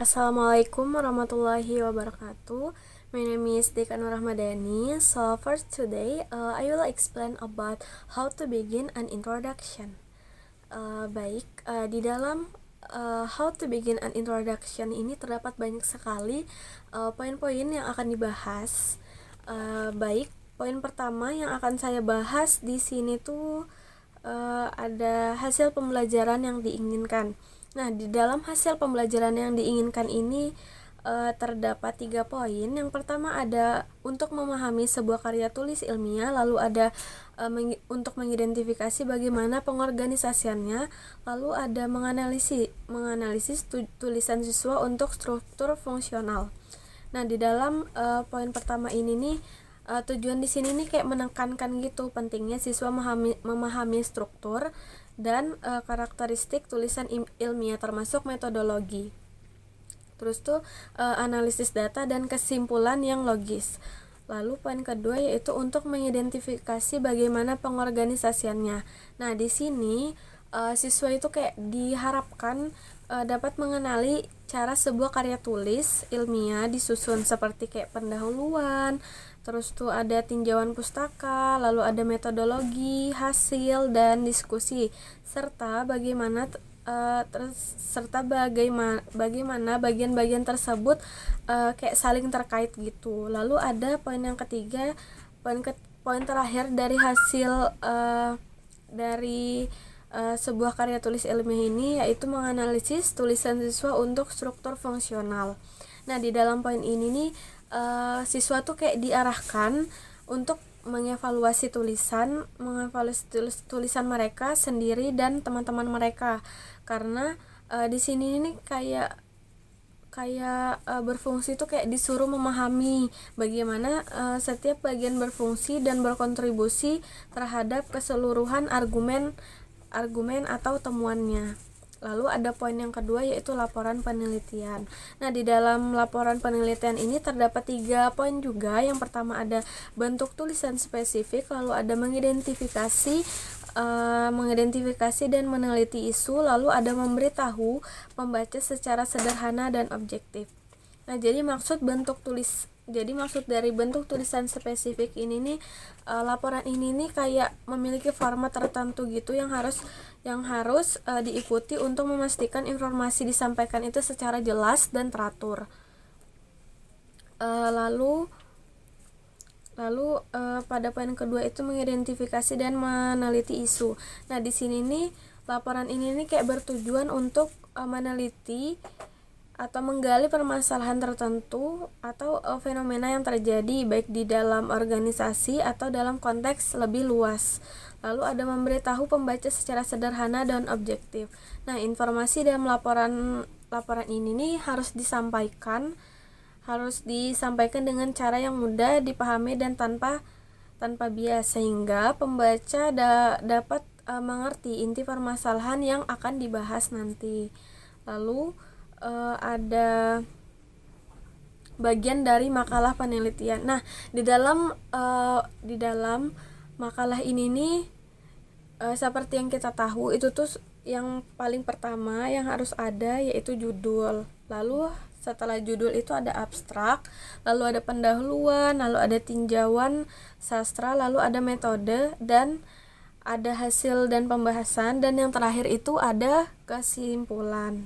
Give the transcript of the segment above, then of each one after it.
Assalamualaikum warahmatullahi wabarakatuh. My name is Deka Nur Rahmadani. So for today, I will explain about how to begin an introduction. Di dalam how to begin an introduction ini terdapat banyak sekali poin-poin yang akan dibahas. Poin pertama yang akan saya bahas di sini tuh ada hasil pembelajaran yang diinginkan. Nah, di dalam hasil pembelajaran yang diinginkan ini terdapat 3 poin. Yang pertama ada untuk memahami sebuah karya tulis ilmiah, lalu ada untuk mengidentifikasi bagaimana pengorganisasiannya, lalu ada menganalisis tulisan siswa untuk struktur fungsional. Nah, di dalam poin pertama ini nih tujuan di sini nih kayak menekankan gitu pentingnya siswa memahami struktur dan karakteristik tulisan ilmiah termasuk metodologi. Terus tuh analisis data dan kesimpulan yang logis. Lalu poin kedua yaitu untuk mengidentifikasi bagaimana pengorganisasiannya. Nah, di sini siswa itu kayak diharapkan dapat mengenali cara sebuah karya tulis ilmiah disusun seperti kayak pendahuluan, terus tuh ada tinjauan pustaka, lalu ada metodologi, hasil, dan diskusi, serta bagaimana bagian-bagian tersebut kayak saling terkait gitu. Lalu ada poin yang ketiga, poin terakhir dari hasil dari sebuah karya tulis ilmiah ini yaitu menganalisis tulisan siswa untuk struktur fungsional. Nah, di dalam poin ini nih siswa tuh kayak diarahkan untuk mengevaluasi tulisan mereka sendiri dan teman-teman mereka, karena di sini nih kayak berfungsi tuh kayak disuruh memahami bagaimana setiap bagian berfungsi dan berkontribusi terhadap keseluruhan argumen atau temuannya. Lalu ada poin yang kedua yaitu laporan penelitian. Nah, di dalam laporan penelitian ini terdapat 3 poin juga. Yang pertama ada bentuk tulisan spesifik, lalu ada mengidentifikasi dan meneliti isu, lalu ada memberitahu pembaca secara sederhana dan objektif. Nah, jadi maksud dari bentuk tulisan spesifik ini nih laporan ini nih kayak memiliki format tertentu gitu yang harus diikuti untuk memastikan informasi disampaikan itu secara jelas dan teratur. Lalu pada poin kedua itu mengidentifikasi dan meneliti isu. Nah, di sini nih laporan ini nih kayak bertujuan untuk meneliti atau menggali permasalahan tertentu atau fenomena yang terjadi baik di dalam organisasi atau dalam konteks lebih luas. Lalu ada memberitahu pembaca secara sederhana dan objektif. Nah, informasi dalam laporan ini nih harus disampaikan dengan cara yang mudah dipahami dan tanpa bias, sehingga pembaca dapat mengerti inti permasalahan yang akan dibahas nanti. Lalu ada bagian dari makalah penelitian. Nah, di dalam makalah ini nih seperti yang kita tahu itu tuh yang paling pertama yang harus ada yaitu judul. Lalu setelah judul itu ada abstrak, lalu ada pendahuluan, lalu ada tinjauan sastra, lalu ada metode, dan ada hasil dan pembahasan, dan yang terakhir itu ada kesimpulan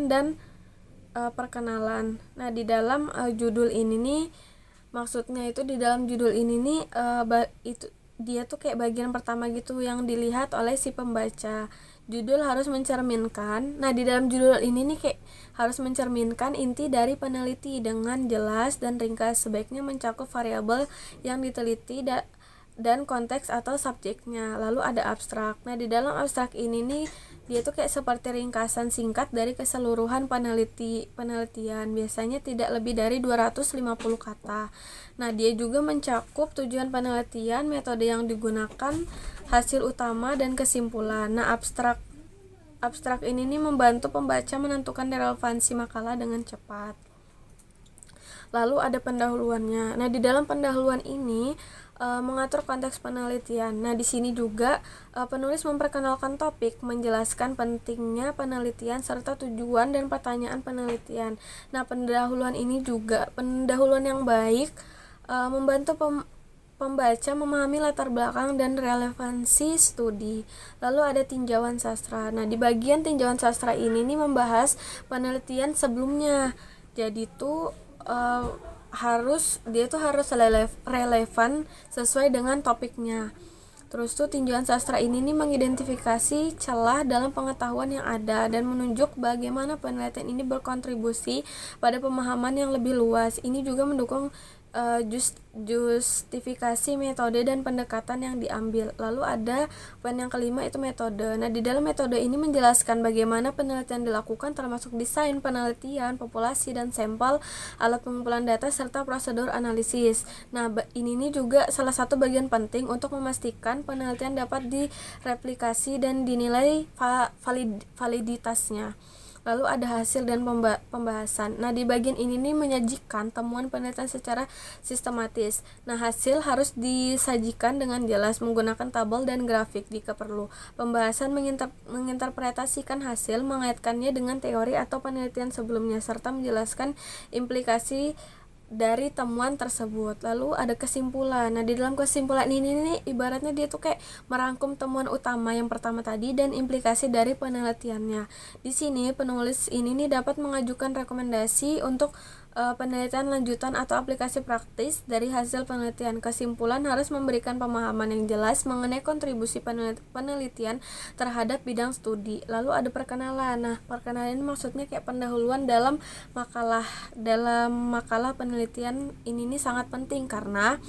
dan perkenalan. Nah, di dalam judul ini nih maksudnya itu di dalam judul ini nih itu dia tuh kayak bagian pertama gitu yang dilihat oleh si pembaca. Judul harus mencerminkan. Nah, di dalam judul ini nih kayak harus mencerminkan inti dari peneliti dengan jelas dan ringkas, sebaiknya mencakup variabel yang diteliti dan konteks atau subjeknya. Lalu ada abstrak. Nah, di dalam abstrak ini nih dia tuh kayak seperti ringkasan singkat dari keseluruhan penelitian. Biasanya tidak lebih dari 250 kata. Nah, dia juga mencakup tujuan penelitian, metode yang digunakan, hasil utama, dan kesimpulan. Nah, abstrak ini nih membantu pembaca menentukan relevansi makalah dengan cepat. Lalu ada pendahuluannya. Nah, di dalam pendahuluan ini mengatur konteks penelitian. Nah, di sini juga penulis memperkenalkan topik, menjelaskan pentingnya penelitian serta tujuan dan pertanyaan penelitian. Nah, pendahuluan ini juga pendahuluan yang baik membantu pembaca memahami latar belakang dan relevansi studi. Lalu ada tinjauan sastra. Nah, di bagian tinjauan sastra ini nih membahas penelitian sebelumnya. Jadi tuh harus relevan sesuai dengan topiknya. Terus tuh tinjauan sastra ini nih mengidentifikasi celah dalam pengetahuan yang ada dan menunjuk bagaimana penelitian ini berkontribusi pada pemahaman yang lebih luas. Ini juga mendukung justifikasi metode dan pendekatan yang diambil. Lalu ada poin yang kelima, itu metode. Nah, di dalam metode ini menjelaskan bagaimana penelitian dilakukan, termasuk desain penelitian, populasi dan sampel, alat pengumpulan data serta prosedur analisis. Nah, ini juga salah satu bagian penting untuk memastikan penelitian dapat direplikasi dan dinilai validitasnya. Lalu ada hasil dan pembahasan. Nah, di bagian ini nih menyajikan temuan penelitian secara sistematis. Nah, hasil harus disajikan dengan jelas menggunakan tabel dan grafik jika perlu. Pembahasan menginterpretasikan hasil, mengaitkannya dengan teori atau penelitian sebelumnya serta menjelaskan implikasi dari temuan tersebut. Lalu ada kesimpulan. Nah, di dalam kesimpulan ini nih ibaratnya dia tuh kayak merangkum temuan utama yang pertama tadi dan implikasi dari penelitiannya. Di sini penulis ini nih dapat mengajukan rekomendasi untuk penelitian lanjutan atau aplikasi praktis dari hasil penelitian. Kesimpulan harus memberikan pemahaman yang jelas mengenai kontribusi penelitian terhadap bidang studi. Lalu ada perkenalan. Nah, perkenalan ini maksudnya kayak pendahuluan dalam makalah penelitian ini nih sangat penting karena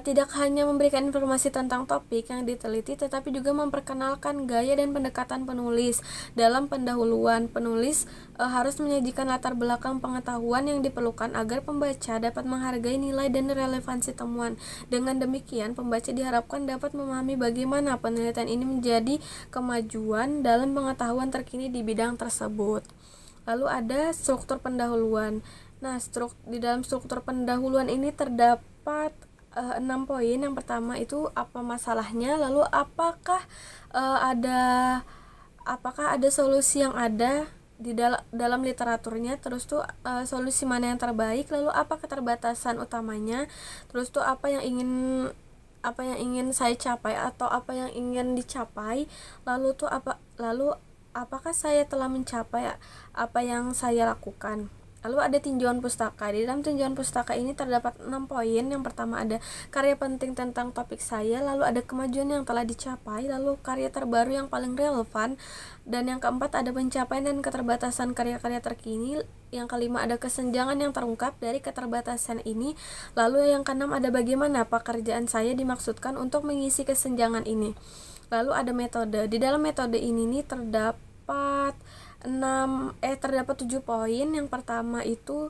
tidak hanya memberikan informasi tentang topik yang diteliti, tetapi juga memperkenalkan gaya dan pendekatan penulis. Dalam pendahuluan, penulis harus menyajikan latar belakang pengetahuan yang diperlukan agar pembaca dapat menghargai nilai dan relevansi temuan. Dengan demikian, pembaca diharapkan dapat memahami bagaimana penelitian ini menjadi kemajuan dalam pengetahuan terkini di bidang tersebut. Lalu ada struktur pendahuluan. Nah, di dalam struktur pendahuluan ini terdapat 6 poin. Yang pertama itu apa masalahnya, lalu apakah ada solusi yang ada di dalam literaturnya, terus tuh solusi mana yang terbaik, lalu apa keterbatasan utamanya, terus tuh apa yang ingin saya capai atau apa yang ingin dicapai, lalu apakah saya telah mencapai apa yang saya lakukan. Lalu ada tinjauan pustaka. Di dalam tinjauan pustaka ini terdapat 6 poin. Yang pertama ada karya penting tentang topik saya, lalu ada kemajuan yang telah dicapai, lalu karya terbaru yang paling relevan, dan yang keempat ada pencapaian dan keterbatasan karya-karya terkini. Yang kelima ada kesenjangan yang terungkap dari keterbatasan ini. Lalu yang keenam ada bagaimana pekerjaan saya dimaksudkan untuk mengisi kesenjangan ini. Lalu ada metode. Di dalam metode ini nih terdapat 7 poin. Yang pertama itu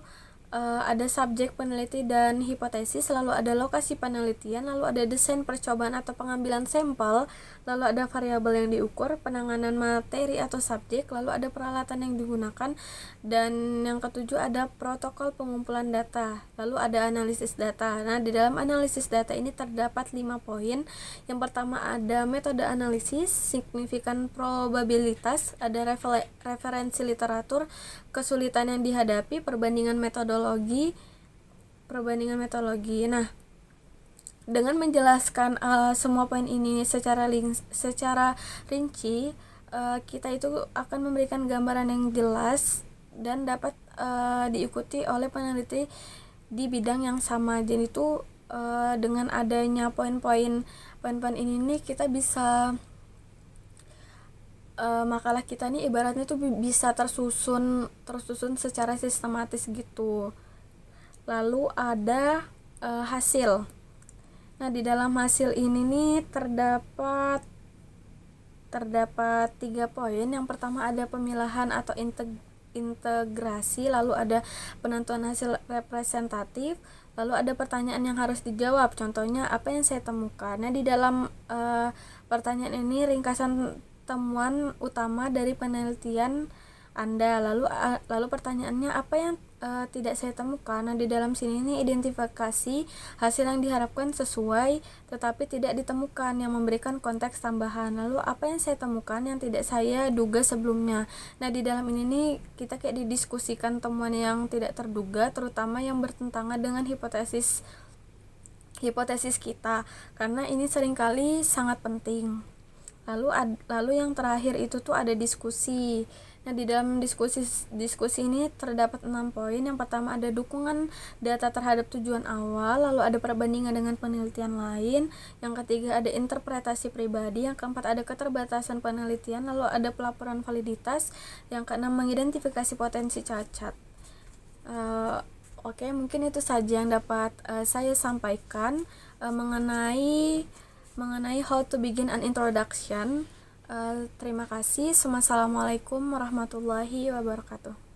ada subjek peneliti dan hipotesis, lalu ada lokasi penelitian, lalu ada desain percobaan atau pengambilan sampel, lalu ada variabel yang diukur, penanganan materi atau subjek, lalu ada peralatan yang digunakan, dan yang ketujuh ada protokol pengumpulan data, lalu ada analisis data. Nah, di dalam analisis data ini terdapat 5 poin. Yang pertama ada metode analisis, signifikan probabilitas, ada referensi literatur, kesulitan yang dihadapi, perbandingan metodologi. Nah, dengan menjelaskan semua poin ini secara rinci, kita itu akan memberikan gambaran yang jelas dan dapat diikuti oleh peneliti di bidang yang sama. Jadi itu dengan adanya poin-poin ini nih kita bisa makalah kita nih ibaratnya tuh bisa tersusun secara sistematis gitu. Lalu ada hasil. Nah, di dalam hasil ini nih terdapat 3 poin. Yang pertama ada pemilahan atau integrasi, lalu ada penentuan hasil representatif, lalu ada pertanyaan yang harus dijawab. Contohnya apa yang saya temukan. Nah, di dalam pertanyaan ini ringkasan temuan utama dari penelitian Anda. Lalu pertanyaannya apa yang tidak saya temukan. Nah, di dalam sini ini identifikasi hasil yang diharapkan sesuai tetapi tidak ditemukan yang memberikan konteks tambahan. Lalu apa yang saya temukan yang tidak saya duga sebelumnya. Nah, di dalam ini nih kita kayak didiskusikan temuan yang tidak terduga, terutama yang bertentangan dengan hipotesis kita, karena ini seringkali sangat penting. Lalu yang terakhir itu tuh ada diskusi. Nah, di dalam diskusi ini terdapat 6 poin. Yang pertama ada dukungan data terhadap tujuan awal, lalu ada perbandingan dengan penelitian lain. Yang ketiga ada interpretasi pribadi, yang keempat ada keterbatasan penelitian, lalu ada pelaporan validitas, yang keenam mengidentifikasi potensi cacat. Oke, mungkin itu saja yang dapat saya sampaikan mengenai how to begin an introduction. Terima kasih. Wassalamualaikum warahmatullahi wabarakatuh.